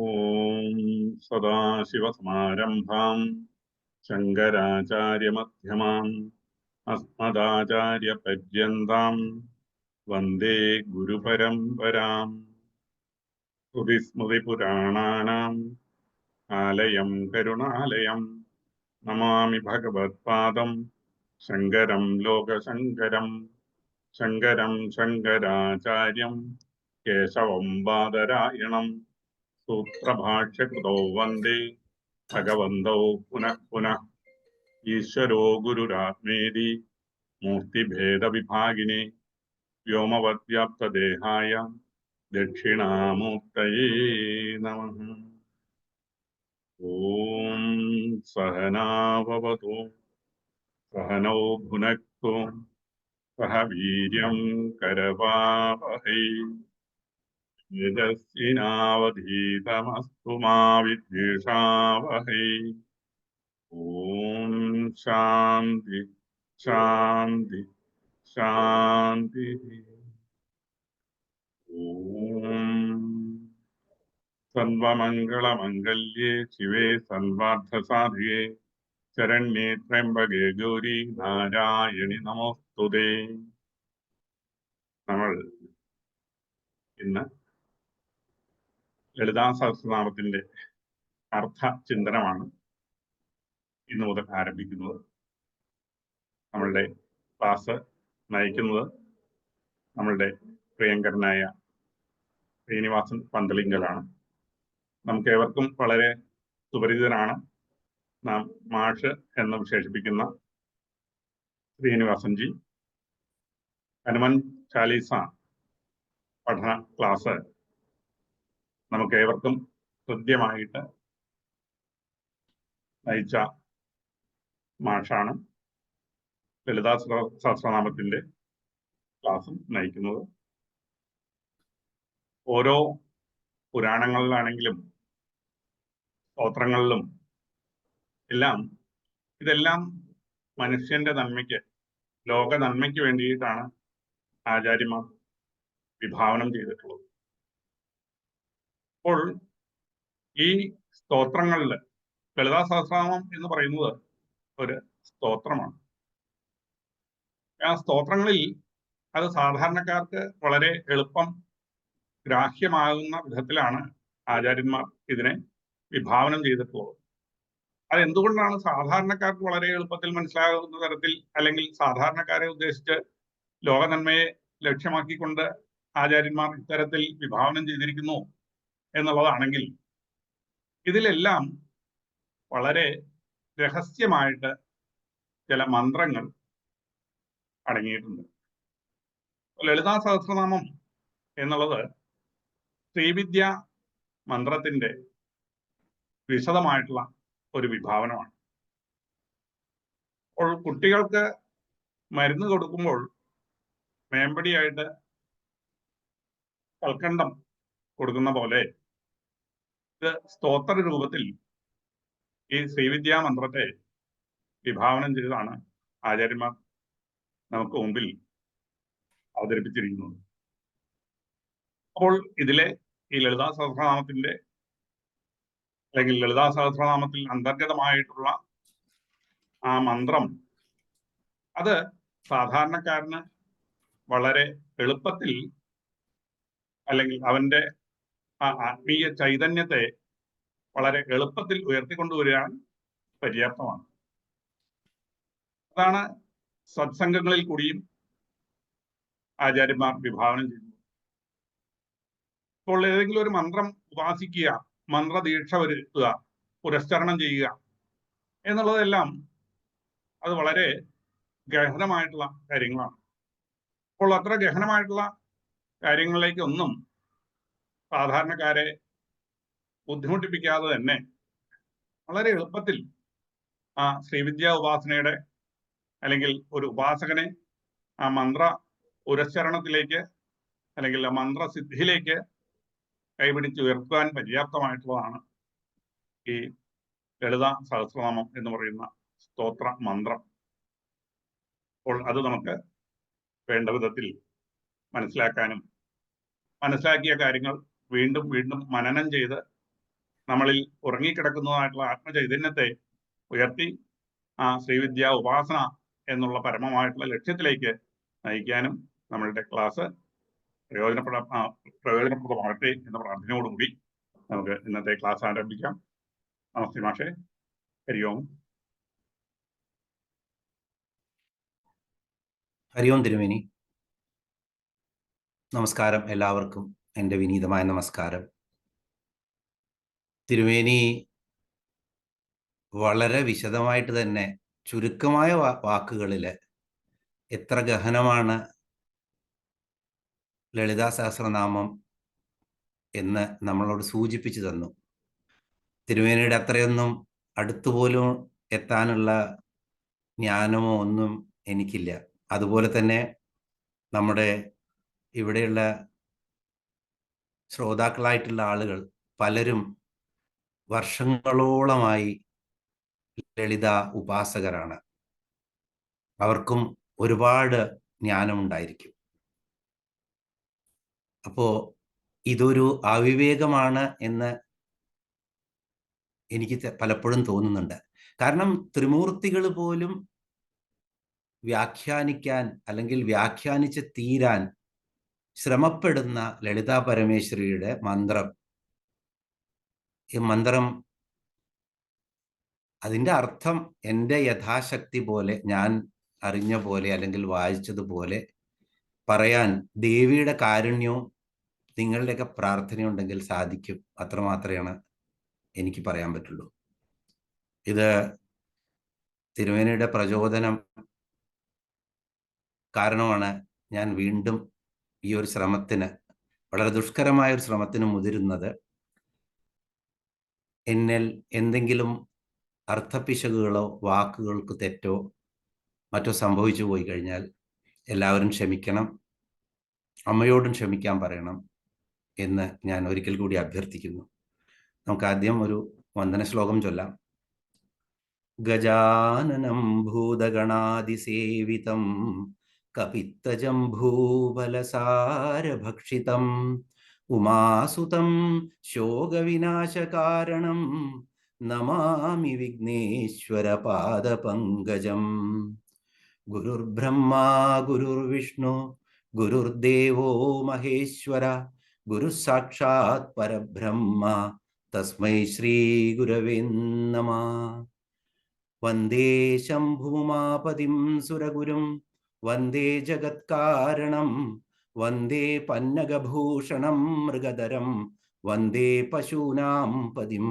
ഓം സദാശിവസമാരംഭാം ശങ്കരാചാര്യമധ്യമാം അസ്മദാചാര്യപര്യന്താം വന്ദേ ഗുരുപരമ്പരാം. ശ്രുതിസ്മൃതിപുരാണാനാം ആലയം കരുണാലയം നമാമി ഭഗവത്പാദം ശങ്കരം ലോകശങ്കരം. ശങ്കരം ശങ്കരാചാര്യം കേശവം ബാദരായണം സൂത്രഭാഷ്യകൃതോ വന്ദേ ഭഗവന്തോ പുനഃ പുനഃ. ഈശ്വരോ ഗുരുരാത്മേതി മൂർത്തിഭേദവിഭാഗിനി വ്യോമവദ്വ്യാപ്തദേഹായ ദക്ഷിണാമൂർത്തയേ നമഃ. ഓം സഹനാവവതു സഹനൗ ഭുനക്തു സഹ വീര്യം കരവാവഹൈ തേജസ്വിനാവധീതമസ്തു മാ വിദ്വിഷാവഹൈ. ഓം ശാന്തി ശാന്തി ശാന്തി. ഓം സർവമംഗളമംഗല്യേ ശിവേ സർവാർത്ഥസാധികേ ശരണ്യേ ത്രയംബകേ ഗൗരി നാരായണി നമോസ്തുതേ. നമ്മൾ ഇന്ന് ലളിതാ സഹസ്രനാമത്തിന്റെ അർത്ഥ ചിന്തനമാണ് ഇന്നു മുതൽ ആരംഭിക്കുന്നത്. നമ്മളുടെ ക്ലാസ് നയിക്കുന്നത് നമ്മളുടെ പ്രിയങ്കരനായ ശ്രീനിവാസൻ പന്തളിങ്കലാണ്. നമുക്ക് ഏവർക്കും വളരെ സുപരിചിതനാണ്. നാം മാഷ് എന്ന് വിശേഷിപ്പിക്കുന്ന ശ്രീനിവാസൻജി. ഹനുമാൻ ചാലീസ പഠന ക്ലാസ് നമുക്ക് ഏവർക്കും ഹൃദ്യമായിട്ട് നയിച്ച മാഷാണ്. ലളിതാ സഹസ്രനാമത്തിന്റെ ക്ലാസ്സും നയിക്കുന്നത്. ഓരോ പുരാണങ്ങളിലാണെങ്കിലും സ്തോത്രങ്ങളിലും എല്ലാം ഇതെല്ലാം മനുഷ്യന്റെ നന്മയ്ക്ക്, ലോക നന്മയ്ക്ക് വേണ്ടിയിട്ടാണ് ആചാര്യന്മാർ വിഭാവനം ചെയ്തിട്ടുള്ളത്. അപ്പോൾ ഈ സ്തോത്രങ്ങളിൽ ലളിതാ സഹസ്രനാമം എന്ന് പറയുന്നത് ഒരു സ്തോത്രമാണ്. ആ സ്തോത്രങ്ങളിൽ അത് സാധാരണക്കാർക്ക് വളരെ എളുപ്പം ഗ്രാഹ്യമാകുന്ന വിധത്തിലാണ് ആചാര്യന്മാർ ഇതിനെ വിഭാവനം ചെയ്തിട്ടുള്ളത്. അതെന്തുകൊണ്ടാണ് സാധാരണക്കാർക്ക് വളരെ എളുപ്പത്തിൽ മനസ്സിലാകുന്ന തരത്തിൽ, അല്ലെങ്കിൽ സാധാരണക്കാരെ ഉദ്ദേശിച്ച് ലോക നന്മയെ ലക്ഷ്യമാക്കിക്കൊണ്ട് ആചാര്യന്മാർ ഇത്തരത്തിൽ വിഭാവനം ചെയ്തിരിക്കുന്നു എന്നുള്ളതാണെങ്കിൽ, ഇതിലെല്ലാം വളരെ രഹസ്യമായിട്ട് ചില മന്ത്രങ്ങൾ അടങ്ങിയിട്ടുണ്ട്. ലളിതാ സഹസ്രനാമം എന്നുള്ളത് ശ്രീവിദ്യ മന്ത്രത്തിന്റെ വിശദമായിട്ടുള്ള ഒരു വിഭാവനമാണ്. അപ്പോൾ കുട്ടികൾക്ക് മരുന്ന് കൊടുക്കുമ്പോൾ മേമ്പടിയായിട്ട് കൽക്കണ്ടം കൊടുക്കുന്ന പോലെ ഇത് സ്തോത്ര രൂപത്തിൽ ഈ ശ്രീവിദ്യാ മന്ത്രത്തെ വിഭാവനം ചെയ്താണ് ആചാര്യന്മാർ നമുക്ക് മുമ്പിൽ അവതരിപ്പിച്ചിരിക്കുന്നത്. അപ്പോൾ ഇതിലെ ഈ ലളിതാ സഹസ്രനാമത്തിന്റെ, അല്ലെങ്കിൽ ലളിതാ സഹസ്രനാമത്തിൽ അന്തർഗതമായിട്ടുള്ള ആ മന്ത്രം, അത് സാധാരണക്കാരന് വളരെ എളുപ്പത്തിൽ, അല്ലെങ്കിൽ അവന്റെ ആ ആത്മീയ ചൈതന്യത്തെ വളരെ എളുപ്പത്തിൽ ഉയർത്തിക്കൊണ്ടുവരാൻ പര്യാപ്തമാണ്. അതാണ് സത്സംഗങ്ങളിൽ കൂടിയും ആചാര്യന്മാർ വിഭാവനം ചെയ്യുന്നത്. ഇപ്പോൾ ഏതെങ്കിലും ഒരു മന്ത്രം ഉപാസിക്കുക, മന്ത്രദീക്ഷ വരുത്തുക, പുരസ്ചരണം ചെയ്യുക എന്നുള്ളതെല്ലാം അത് വളരെ ഗഹനമായിട്ടുള്ള കാര്യങ്ങളാണ്. അപ്പോൾ അത്ര ഗഹനമായിട്ടുള്ള കാര്യങ്ങളിലേക്കൊന്നും സാധാരണക്കാരെ ബുദ്ധിമുട്ടിപ്പിക്കാതെ തന്നെ വളരെ എളുപ്പത്തിൽ ആ ശ്രീവിദ്യാ ഉപാസനയുടെ, അല്ലെങ്കിൽ ഒരു ഉപാസകനെ ആ മന്ത്ര പുരസ്ചരണത്തിലേക്ക്, അല്ലെങ്കിൽ ആ മന്ത്രസിദ്ധിയിലേക്ക് കൈപിടിച്ച് ഉയർത്താൻ പര്യാപ്തമായിട്ടുള്ളതാണ് ഈ ലളിത സഹസ്രനാമം എന്ന് പറയുന്ന സ്തോത്ര മന്ത്രം. അപ്പോൾ അത് നമുക്ക് വേണ്ട വിധത്തിൽ മനസ്സിലാക്കാനും, മനസ്സിലാക്കിയ കാര്യങ്ങൾ വീണ്ടും വീണ്ടും മനനം ചെയ്ത് നമ്മളിൽ ഉറങ്ങിക്കിടക്കുന്നതായിട്ടുള്ള ആത്മചൈതന്യത്തെ ഉയർത്തി ആ ശ്രീവിദ്യ ഉപാസന എന്നുള്ള പരമമായിട്ടുള്ള ലക്ഷ്യത്തിലേക്ക് നയിക്കാനും നമ്മളുടെ ക്ലാസ് പ്രയോജനപ്രദമാകട്ടെ എന്ന പ്രാർത്ഥനയോടുകൂടി നമുക്ക് ഇന്നത്തെ ക്ലാസ് ആരംഭിക്കാം. നമസ്തേ മാഷേ. ഹരി ഓം. ഹരി ഓം തിരുമേനി. നമസ്കാരം എല്ലാവർക്കും. എൻ്റെ വിനീതമായ നമസ്കാരം. തിരുമേനി വളരെ വിശദമായിട്ട് തന്നെ ചുരുക്കമായ വാക്കുകളിൽ എത്ര ഗഹനമാണ് ലളിതാ സഹസ്രനാമം എന്ന് നമ്മളോട് സൂചിപ്പിച്ചു തന്നു. തിരുമേനിയുടെ അത്രയൊന്നും അടുത്തുപോലും എത്താനുള്ള ജ്ഞാനമോ ഒന്നും എനിക്കില്ല. അതുപോലെ തന്നെ നമ്മുടെ ഇവിടെയുള്ള ശ്രോതാക്കളായിട്ടുള്ള ആളുകൾ പലരും വർഷങ്ങളോളമായി ലളിത ഉപാസകരാണ്. അവർക്കും ഒരുപാട് ജ്ഞാനമുണ്ടായിരിക്കും. അപ്പോ ഇതൊരു അവിവേകമാണ് എന്ന് എനിക്ക് പലപ്പോഴും തോന്നുന്നുണ്ട്. കാരണം ത്രിമൂർത്തികൾ പോലും വ്യാഖ്യാനിക്കാൻ അല്ലെങ്കിൽ വ്യാഖ്യാനിച്ച് തീരാൻ ശ്രമപ്പെടുന്ന ലളിതാ പരമേശ്വരിയുടെ മന്ത്രം, ഈ മന്ത്രം അതിൻ്റെ അർത്ഥം എൻ്റെ യഥാശക്തി പോലെ, ഞാൻ അറിഞ്ഞ പോലെ അല്ലെങ്കിൽ വായിച്ചതുപോലെ പറയാൻ ദേവിയുടെ കാരുണ്യവും നിങ്ങളുടെയൊക്കെ പ്രാർത്ഥനയുണ്ടെങ്കിൽ സാധിക്കും. അത്രമാത്രമാണ് എനിക്ക് പറയാൻ പറ്റുള്ളൂ. ഇത് തിരുമേനിയുടെ പ്രചോദനം കാരണമാണ് ഞാൻ വീണ്ടും ഈ ഒരു ശ്രമത്തിന്, വളരെ ദുഷ്കരമായ ഒരു ശ്രമത്തിന് മുതിരുന്നത്. എന്നിൽ എന്തെങ്കിലും അർത്ഥപിശകുകളോ വാക്കുകൾക്ക് തെറ്റോ മറ്റോ സംഭവിച്ചു പോയി കഴിഞ്ഞാൽ എല്ലാവരും ക്ഷമിക്കണം, അമ്മയോടും ക്ഷമിക്കാൻ പറയണം എന്ന് ഞാൻ ഒരിക്കൽ കൂടി അഭ്യർത്ഥിക്കുന്നു. നമുക്ക് ആദ്യം ഒരു വന്ദന ശ്ലോകം ചൊല്ലാം. ഗജാനനം ഭൂതഗണാതിസേവിതം കപിത്തജംഭൂബലസാരഭക്ഷിതം ഉമാസുതം ശോകവിനാശകാരണം നമാമി വിഘ്നേശ്വര പാദപങ്കജം. ഗുരുർബ്രഹ്മാ ഗുരുർവിഷ്ണു ഗുരുർദേവോ മഹേശ്വര ഗുരു സാക്ഷാത് പരബ്രഹ്മ തസ്മൈ ശ്രീ ഗുരവേ നമഃ. വന്ദേ ശംഭുമാപതിം സുരഗുരും വന്ദേ ജഗത്കാരണം വന്ദേ പന്നഗഭൂഷണം മൃഗധരം വന്ദേ പശൂനാം പതിം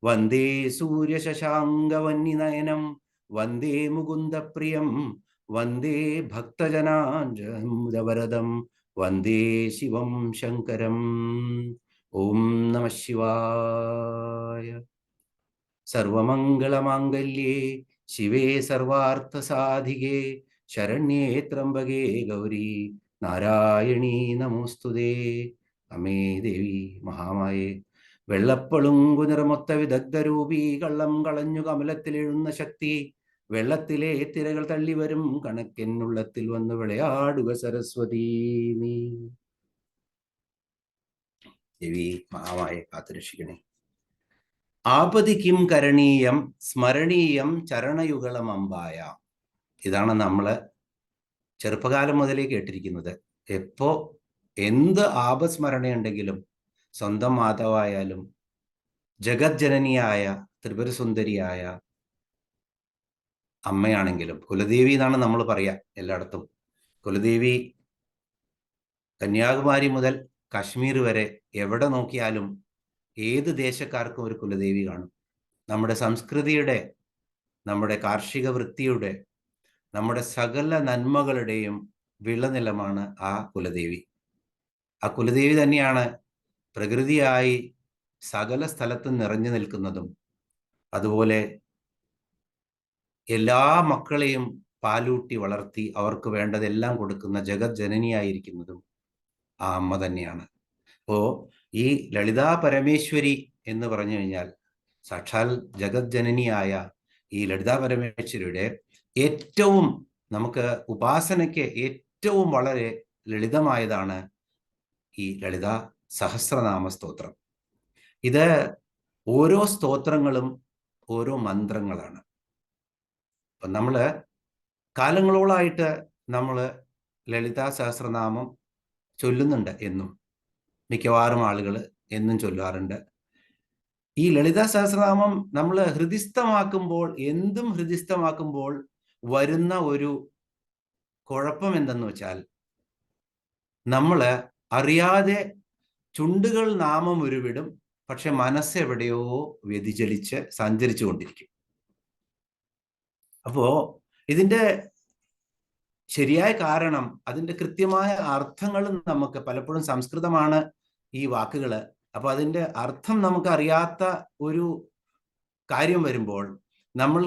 വന്ദേ സൂര്യശശാങ്കവന്യനയനം വന്ദേ മുകുന്ദപ്രിയം വന്ദേ ഭക്തജനാഞ്ജമുദവരദം വന്ദേ ശിവം ശങ്കരം. ഓം നമഃ ശിവായ. സർവമംഗളമാംഗല്യേ ശിവേ സർവാർത്ഥസാധികേ ശരണ്യേ ത്രംബകേ ഗൗരി നാരായണീ നമോസ്തുതേ. അമേ ദേവി മഹാമായേ. വെള്ളപ്പളുങ്കു നിറമൊത്ത വിദഗ്ധരൂപി കള്ളം കളഞ്ഞു കമലത്തിലെഴുന്ന ശക്തി വെള്ളത്തിലെ തിരകൾ തള്ളിവരും കണക്കെന്നുള്ളത്തിൽ വന്ന് വിളയാടുക സരസ്വതീ നീ. ദേവി മഹാമായെ കാത്തുരക്ഷിക്കണേ. ആപതി കിം കരണീയം സ്മരണീയം ചരണയുഗളം അമ്പായ. ഇതാണ് നമ്മൾ ചെറുപ്പകാലം മുതലേ കേട്ടിരിക്കുന്നത്. എപ്പോ എന്ത് ആപസ്മരണയുണ്ടെങ്കിലും സ്വന്തം മാതാവായാലും ജഗജ്ജനനിയായ ത്രിപുരസുന്ദരിയായ അമ്മയാണെങ്കിലും, കുലദേവി എന്നാണ് നമ്മൾ പറയാ എല്ലായിടത്തും. കുലദേവി കന്യാകുമാരി മുതൽ കാശ്മീർ വരെ എവിടെ നോക്കിയാലും ഏത് ദേശക്കാർക്കും ഒരു കുലദേവി കാണും. നമ്മുടെ സംസ്കൃതിയുടെ, നമ്മുടെ കാർഷിക വൃത്തിയുടെ, നമ്മുടെ സകല നന്മകളുടെയും വിളനിലമാണ് ആ കുലദേവി. ആ കുലദേവി തന്നെയാണ് പ്രകൃതിയായി സകല സ്ഥലത്തും നിറഞ്ഞു നിൽക്കുന്നതും അതുപോലെ എല്ലാ മക്കളെയും പാലൂട്ടി വളർത്തി അവർക്ക് വേണ്ടതെല്ലാം കൊടുക്കുന്ന ജഗജ്ജനനിയായിരിക്കുന്നതും ആ അമ്മ തന്നെയാണ്. അപ്പോൾ ഈ ലളിതാ പരമേശ്വരി എന്ന് പറഞ്ഞു കഴിഞ്ഞാൽ സാക്ഷാൽ ജഗജ്ജനനിയായ ഈ ലളിതാ പരമേശ്വരിയുടെ ഏറ്റവും നമുക്ക് ഉപാസനയ്ക്ക് ഏറ്റവും വളരെ ലളിതമായതാണ് ഈ ലളിതാ സഹസ്രനാമ സ്തോത്രം. ഇത് ഓരോ സ്തോത്രങ്ങളും ഓരോ മന്ത്രങ്ങളാണ്. അപ്പൊ നമ്മള് കാലങ്ങളോളായിട്ട് നമ്മള് ലളിതാ സഹസ്രനാമം ചൊല്ലുന്നുണ്ട്. എന്നും മിക്കവാറും ആളുകൾ എന്നും ചൊല്ലാറുണ്ട്. ഈ ലളിതാ സഹസ്രനാമം നമ്മൾ ഹൃദിസ്ഥമാക്കുമ്പോൾ, എന്തും ഹൃദിസ്ഥമാക്കുമ്പോൾ വരുന്ന ഒരു കുഴപ്പം എന്തെന്ന് വെച്ചാൽ, നമ്മള് അറിയാതെ ചുണ്ടുകൾ നാമം ഉരുവിടും, പക്ഷെ മനസ്സെവിടെയോ വ്യതിചലിച്ച് സഞ്ചരിച്ചു കൊണ്ടിരിക്കും. അപ്പോ ഇതിന്റെ ശരിയായ കാരണം, അതിന്റെ കൃത്യമായ അർത്ഥങ്ങളും നമുക്ക് പലപ്പോഴും സംസ്കൃതമാണ് ഈ വാക്കുകള്. അപ്പൊ അതിന്റെ അർത്ഥം നമുക്ക് അറിയാത്ത ഒരു കാര്യം വരുമ്പോൾ, നമ്മൾ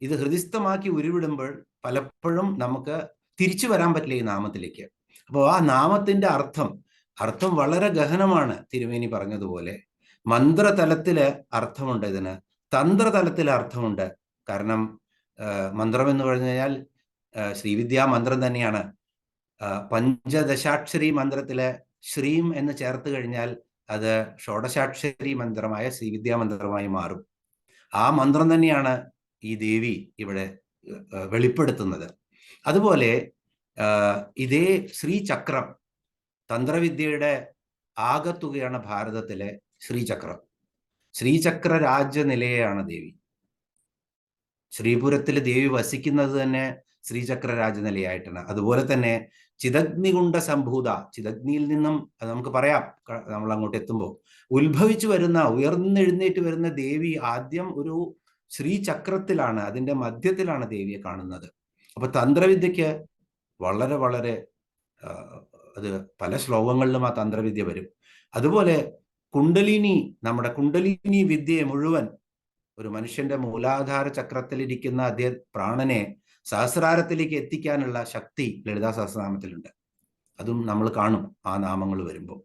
ഇത് ഹൃദിസ്ഥമാക്കി ഉരുവിടുമ്പോൾ പലപ്പോഴും നമുക്ക് തിരിച്ചു വരാൻ പറ്റില്ല ഈ നാമത്തിലേക്ക്. അപ്പോൾ ആ നാമത്തിന്റെ അർത്ഥം വളരെ ഗഹനമാണ്. തിരുമേനി പറഞ്ഞതുപോലെ മന്ത്രതലത്തില് അർത്ഥമുണ്ട്, ഇതിന് തന്ത്രതലത്തില് അർത്ഥമുണ്ട്. കാരണം മന്ത്രം എന്ന് പറഞ്ഞു കഴിഞ്ഞാൽ ശ്രീവിദ്യാ മന്ത്രം തന്നെയാണ്. പഞ്ചദശാക്ഷരി മന്ത്രത്തിലെ ശ്രീം എന്ന് ചേർത്ത് കഴിഞ്ഞാൽ അത് ഷോഡശാക്ഷരി മന്ത്രമായ ശ്രീവിദ്യാ മന്ത്രമായി മാറും. ആ മന്ത്രം തന്നെയാണ് ഈ ദേവി ഇവിടെ വെളിപ്പെടുത്തുന്നത്. അതുപോലെ ഇതേ ശ്രീചക്രം, തന്ത്രവിദ്യയുടെ ആകത്തുകയാണ് ഭാരതത്തിലെ ശ്രീചക്രം. ശ്രീചക്ര രാജനിലയാണ് ദേവി. ശ്രീപുരത്തിൽ ദേവി വസിക്കുന്നത് തന്നെ ശ്രീചക്ര രാജനിലയായിട്ടാണ്. അതുപോലെ തന്നെ ചിദഗ്നികുണ്ട സംഭൂത, ചിദഗ്നിയിൽ നിന്നും നമുക്ക് പറയാം, നമ്മൾ അങ്ങോട്ട് എത്തുമ്പോൾ ഉത്ഭവിച്ചു വരുന്ന, ഉയർന്നെഴുന്നേറ്റ് വരുന്ന ദേവി ആദ്യം ഒരു ശ്രീചക്രത്തിലാണ്, അതിന്റെ മധ്യത്തിലാണ് ദേവിയെ കാണുന്നത്. അപ്പൊ തന്ത്രവിദ്യക്ക് വളരെ വളരെ അത് പല ശ്ലോകങ്ങളിലും ആ തന്ത്രവിദ്യ വരും. അതുപോലെ കുണ്ടലിനി, നമ്മുടെ കുണ്ടലിനി വിദ്യയെ മുഴുവൻ, ഒരു മനുഷ്യന്റെ മൂലാധാര ചക്രത്തിലിരിക്കുന്ന അദ്ദേഹം പ്രാണനെ സഹസ്രാരത്തിലേക്ക് എത്തിക്കാനുള്ള ശക്തി ലളിതാ സഹസ്രനാമത്തിലുണ്ട്. അതും നമ്മൾ കാണും ആ നാമങ്ങൾ വരുമ്പോൾ.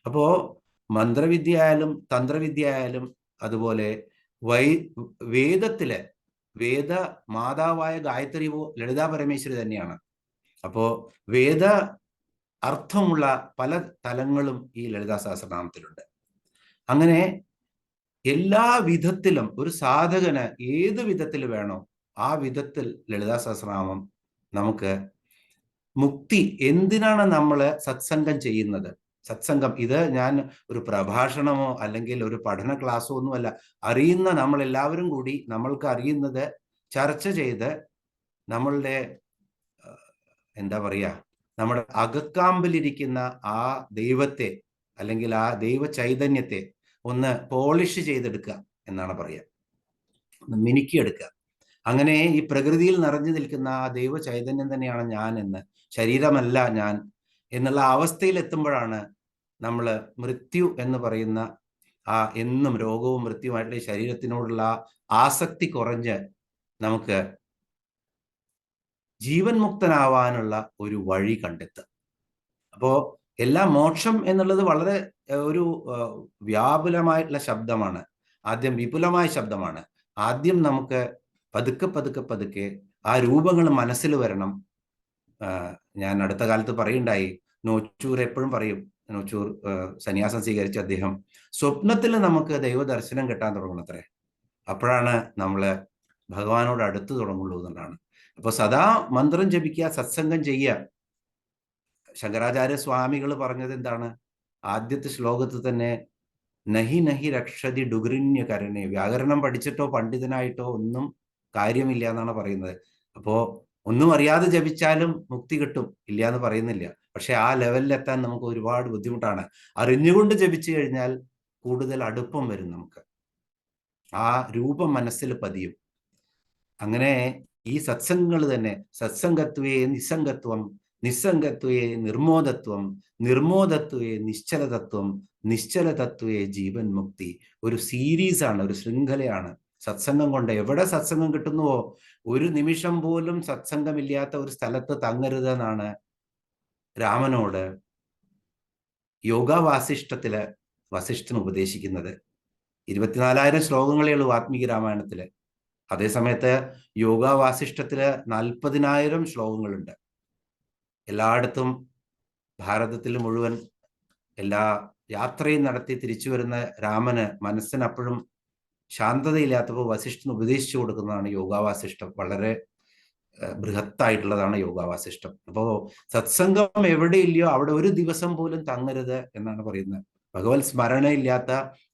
അപ്പോ മന്ത്രവിദ്യ ആയാലും തന്ത്രവിദ്യ ആയാലും, അതുപോലെ വേദത്തിലെ വേദ മാതാവായ ഗായത്രി ലളിതാ പരമേശ്വരി തന്നെയാണ്. അപ്പോ വേദ അർത്ഥമുള്ള പല തലങ്ങളും ഈ ലളിതാ സഹസ്രനാമത്തിലുണ്ട്. അങ്ങനെ എല്ലാ വിധത്തിലും ഒരു സാധകന് ഏത് വിധത്തിൽ വേണോ ആ വിധത്തിൽ ലളിതാ സഹസ്രനാമം നമുക്ക് മുക്തി. എന്തിനാണ് നമ്മൾ സത്സംഗം ചെയ്യുന്നത്? സത്സംഗം ഇത് ഞാൻ ഒരു പ്രഭാഷണമോ അല്ലെങ്കിൽ ഒരു പഠന ക്ലാസ്സോ ഒന്നുമല്ല. അറിയുന്ന നമ്മളെല്ലാവരും കൂടി നമ്മൾക്ക് അറിയുന്നത് ചർച്ച ചെയ്ത് നമ്മളുടെ എന്താ പറയുക, നമ്മുടെ അകക്കാമ്പിലിരിക്കുന്ന ആ ദൈവത്തെ അല്ലെങ്കിൽ ആ ദൈവ ചൈതന്യത്തെ ഒന്ന് പോളിഷ് ചെയ്തെടുക്കുക എന്നാണ് പറയുക, ഒന്ന് മിനുക്കിയെടുക്കുക. അങ്ങനെ ഈ പ്രകൃതിയിൽ നിറഞ്ഞു നിൽക്കുന്ന ആ ദൈവ ചൈതന്യം തന്നെയാണ് ഞാൻ എന്ന്, ശരീരമല്ല ഞാൻ എന്നുള്ള അവസ്ഥയിൽ എത്തുമ്പോഴാണ് നമ്മൾ മൃത്യു എന്ന് പറയുന്ന ആ എന്നും രോഗവും മൃത്യുമായിട്ടുള്ള ശരീരത്തിനോടുള്ള ആസക്തി കുറഞ്ഞ് നമുക്ക് ജീവൻ മുക്തനാവാനുള്ള ഒരു വഴി കണ്ടെത്തുക. അപ്പോ എല്ലാ മോക്ഷം എന്നുള്ളത് വളരെ ഒരു വ്യാപുലമായിട്ടുള്ള ശബ്ദമാണ്. ആദ്യം വിപുലമായ ശബ്ദമാണ്. ആദ്യം നമുക്ക് പതുക്കെ പതുക്കെ പതുക്കെ ആ രൂപങ്ങൾ മനസ്സിൽ വരണം. ഞാൻ അടുത്ത കാലത്ത് പറയുണ്ടായി, നോച്ചൂർ എപ്പോഴും പറയും, നോച്ചൂർ സന്യാസം സ്വീകരിച്ച അദ്ദേഹം, സ്വപ്നത്തിൽ നമുക്ക് ദൈവദർശനം കിട്ടാൻ തുടങ്ങണത്രേ, അപ്പോഴാണ് നമ്മള് ഭഗവാനോട് അടുത്ത് തുടങ്ങുള്ളൂ എന്നുള്ളതാണ്. അപ്പൊ സദാ മന്ത്രം ജപിക്കുക, സത്സംഗം ചെയ്യുക. ശങ്കരാചാര്യ സ്വാമികൾ പറഞ്ഞത് എന്താണ്? ആദ്യത്തെ ശ്ലോകത്തിൽ തന്നെ നഹി നഹി രക്ഷതി ഡുഗ്രിന്യ കരണേ, വ്യാകരണം പഠിച്ചിട്ടോ പണ്ഡിതനായിട്ടോ ഒന്നും കാര്യമില്ല എന്നാണ് പറയുന്നത്. അപ്പോ ഒന്നും അറിയാതെ ജപിച്ചാലും മുക്തി കിട്ടും, ഇല്ല എന്ന് പറയുന്നില്ല. പക്ഷെ ആ ലെവലിലെത്താൻ നമുക്ക് ഒരുപാട് ബുദ്ധിമുട്ടാണ്. അറിഞ്ഞുകൊണ്ട് ജപിച്ചു കഴിഞ്ഞാൽ കൂടുതൽ അടുപ്പം വരും, നമുക്ക് ആ രൂപം മനസ്സിൽ പതിയും. അങ്ങനെ ഈ സത്സംഗങ്ങൾ തന്നെ, സത്സംഗത്വേ നിസ്സംഗത്വം, നിസ്സംഗത്വേ നിർമോദത്വം, നിർമോദത്വേ നിശ്ചലതത്വം, നിശ്ചലതത്വേ ജീവൻ മുക്തി, ഒരു സീരീസാണ്, ഒരു ശൃംഖലയാണ് സത്സംഗം കൊണ്ട്. എവിടെ സത്സംഗം കിട്ടുന്നുവോ, ഒരു നിമിഷം പോലും സത്സംഗമില്ലാത്ത ഒരു സ്ഥലത്ത് തങ്ങരുതെന്നാണ് രാമനോട് യോഗ വാസിഷ്ഠത്തില് വസിഷ്ഠൻ ഉപദേശിക്കുന്നത്. 24,000 ശ്ലോകങ്ങളേ ഉള്ളൂ വാത്മീകി രാമായണത്തില്. അതേസമയത്ത് യോഗ വാസിഷ്ഠത്തില് 40,000 ശ്ലോകങ്ങളുണ്ട്. എല്ലായിടത്തും ഭാരതത്തിൽ മുഴുവൻ എല്ലാ യാത്രയും നടത്തി തിരിച്ചു വരുന്ന രാമന് മനസ്സിന് അപ്പോഴും ശാന്തതയില്ലാത്തപ്പോൾ വസിഷ്ഠന് ഉപദേശിച്ചു കൊടുക്കുന്നതാണ് യോഗാവാസിഷ്ടം. വളരെ ബൃഹത്തായിട്ടുള്ളതാണ് യോഗാവാസിഷ്ടം. അപ്പോൾ സത്സംഗം എവിടെയില്ലയോ അവിടെ ഒരു ദിവസം പോലും തങ്ങരുത് എന്നാണ് പറയുന്നത്. ഭഗവത് സ്മരണയില്ലാത്ത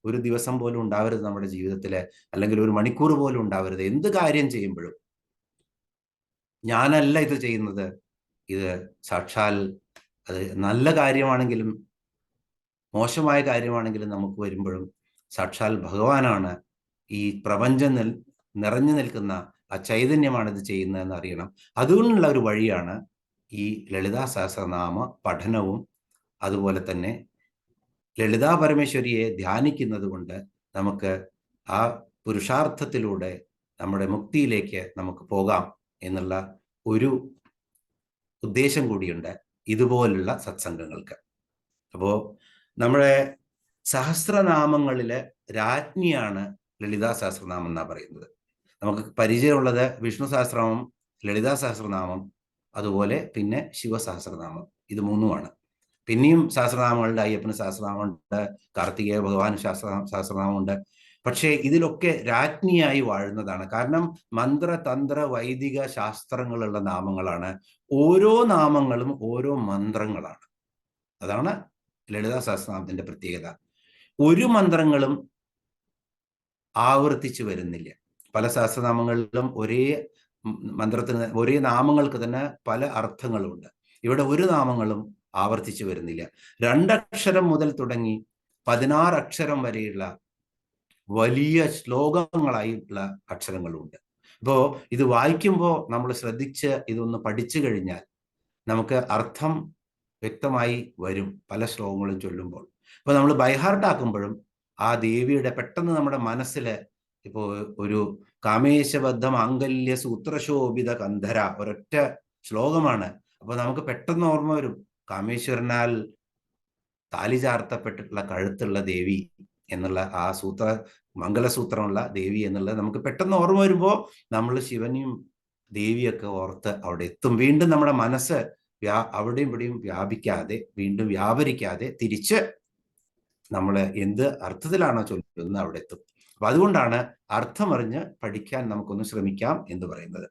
ഒരു ദിവസം പോലും ഉണ്ടാവരുത് നമ്മുടെ ജീവിതത്തില്, അല്ലെങ്കിൽ ഒരു മണിക്കൂർ പോലും ഉണ്ടാവരുത്. എന്ത് കാര്യം ചെയ്യുമ്പോഴും ഞാനല്ല ഇത് ചെയ്യുന്നത്, ഇത് സാക്ഷാൽ അത് നല്ല കാര്യമാണെങ്കിലും മോശമായ കാര്യമാണെങ്കിലും നമുക്ക് വരുമ്പോഴും സാക്ഷാൽ ഭഗവാനാണ്, ഈ പ്രപഞ്ചം നിറഞ്ഞു നിൽക്കുന്ന ആ ചൈതന്യമാണ് ഇത് ചെയ്യുന്നതെന്ന് അറിയണം. അതുകൊണ്ടുള്ള ഒരു വഴിയാണ് ഈ ലളിതാ സഹസ്രനാമ പഠനവും അതുപോലെ തന്നെ ലളിതാ പരമേശ്വരിയെ ധ്യാനിക്കുന്നത് കൊണ്ട് നമുക്ക് ആ പുരുഷാർത്ഥത്തിലൂടെ നമ്മുടെ മുക്തിയിലേക്ക് നമുക്ക് പോകാം എന്നുള്ള ഒരു ഉദ്ദേശം കൂടിയുണ്ട് ഇതുപോലുള്ള സത്സംഗങ്ങൾക്ക്. അപ്പോൾ നമ്മുടെ സഹസ്രനാമങ്ങളിലെ രാജ്ഞിയാണ് ലളിതാ സഹസ്രനാമം എന്നാണ് പറയുന്നത്. നമുക്ക് പരിചയമുള്ളത് വിഷ്ണു സഹസ്രനാമം, ലളിതാ സഹസ്രനാമം, അതുപോലെ പിന്നെ ശിവസഹസ്രനാമം. ഇത് മൂന്നുമാണ്. പിന്നെയും സഹസ്രനാമങ്ങളുണ്ട്. അയ്യപ്പന് സഹസ്രനാമമുണ്ട്, കാർത്തികേയ ഭഗവാൻ സഹസ്രനാമമുണ്ട്. പക്ഷേ ഇതിലൊക്കെ രാജ്ഞിയായി വാഴുന്നതാണ്. കാരണം മന്ത്രതന്ത്ര വൈദിക ശാസ്ത്രങ്ങളുള്ള നാമങ്ങളാണ്. ഓരോ നാമങ്ങളും ഓരോ മന്ത്രങ്ങളാണ്. അതാണ് ലളിതാ സഹസ്രനാമത്തിന്റെ പ്രത്യേകത. ഒരു മന്ത്രങ്ങളും ആവർത്തിച്ചു വരുന്നില്ല. പല സഹസ്രനാമങ്ങളിലും ഒരേ മന്ത്രത്തിന്, ഒരേ നാമങ്ങൾക്ക് തന്നെ പല അർത്ഥങ്ങളുണ്ട്. ഇവിടെ ഒരു നാമങ്ങളും ആവർത്തിച്ചു വരുന്നില്ല. 2 അക്ഷരം മുതൽ തുടങ്ങി 16 അക്ഷരം വരെയുള്ള വലിയ ശ്ലോകങ്ങളായിട്ടുള്ള അക്ഷരങ്ങളുണ്ട്. അപ്പോൾ ഇത് വായിക്കുമ്പോൾ നമ്മൾ ശ്രദ്ധിച്ച് ഇതൊന്ന് പഠിച്ചു കഴിഞ്ഞാൽ നമുക്ക് അർത്ഥം വ്യക്തമായി വരും പല ശ്ലോകങ്ങളും ചൊല്ലുമ്പോൾ. അപ്പോൾ നമ്മൾ ബൈഹാർട്ടാക്കുമ്പോഴും ആ ദേവിയുടെ പെട്ടെന്ന് നമ്മുടെ മനസ്സിൽ, ഇപ്പോൾ ഒരു കാമേശബദ്ധ മാംഗല്യ സൂത്രശോഭിത കന്ധര ഒരൊറ്റ ശ്ലോകമാണ്. അപ്പോൾ നമുക്ക് പെട്ടെന്ന് ഓർമ്മ വരും കാമേശ്വരനാൽ താലി ചാർത്തപ്പെട്ടിട്ടുള്ള കഴുത്തുള്ള ദേവി എന്നുള്ള ആ മംഗലസൂത്രമുള്ള ദേവി എന്നുള്ളത് നമുക്ക് പെട്ടെന്ന് ഓർമ്മ വരുമ്പോൾ നമ്മൾ ശിവനെയും ദേവിയൊക്കെ ഓർത്ത് അവിടെ എത്തും. വീണ്ടും നമ്മുടെ മനസ്സ് അവിടെയും ഇവിടെയും വ്യാപിക്കാതെ, വീണ്ടും വ്യാപരിക്കാതെ തിരിച്ച് നമ്മൾ എന്ത് അർത്ഥത്തിലാണോ ചൊല്ലുന്നത് അവിടെ എത്തും. അപ്പൊ അതുകൊണ്ടാണ് അർത്ഥമറിഞ്ഞ് പഠിക്കാൻ നമുക്കൊന്ന് ശ്രമിക്കാം എന്ന് പറയുന്നത്.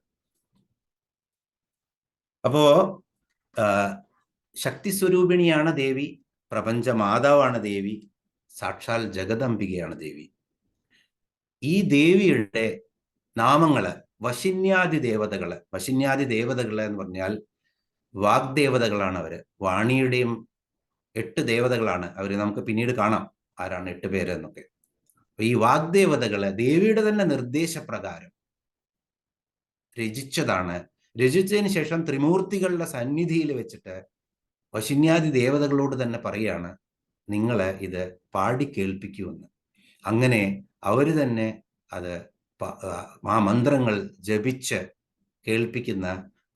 അപ്പോ ശക്തി സ്വരൂപിണിയാണ് ദേവി, പ്രപഞ്ച മാതാവാണ് ദേവി, സാക്ഷാൽ ജഗദംബികയാണ് ദേവി. ഈ ദേവിയുടെ നാമങ്ങള് വശിന്യാദി ദേവതകള് എന്ന് പറഞ്ഞാൽ വാഗ്ദേവതകളാണ് അവര്. വാണിയുടെയും 8 ദേവതകളാണ് അവര്. നമുക്ക് പിന്നീട് കാണാം ആരാണ് 8 പേര് എന്നൊക്കെ. ഈ വാഗ്ദേവതകള് ദേവിയുടെ തന്നെ നിർദ്ദേശപ്രകാരം രചിച്ചതാണ്. രചിച്ചതിന് ശേഷം ത്രിമൂർത്തികളുടെ സന്നിധിയിൽ വെച്ചിട്ട് വശിന്യാദി ദേവതകളോട് തന്നെ പറയാണ്, നിങ്ങൾ ഇത് പാടി കേൾപ്പിക്കുമെന്ന്. അങ്ങനെ അവര് തന്നെ അത് ആ മന്ത്രങ്ങൾ ജപിച്ച് കേൾപ്പിക്കുന്ന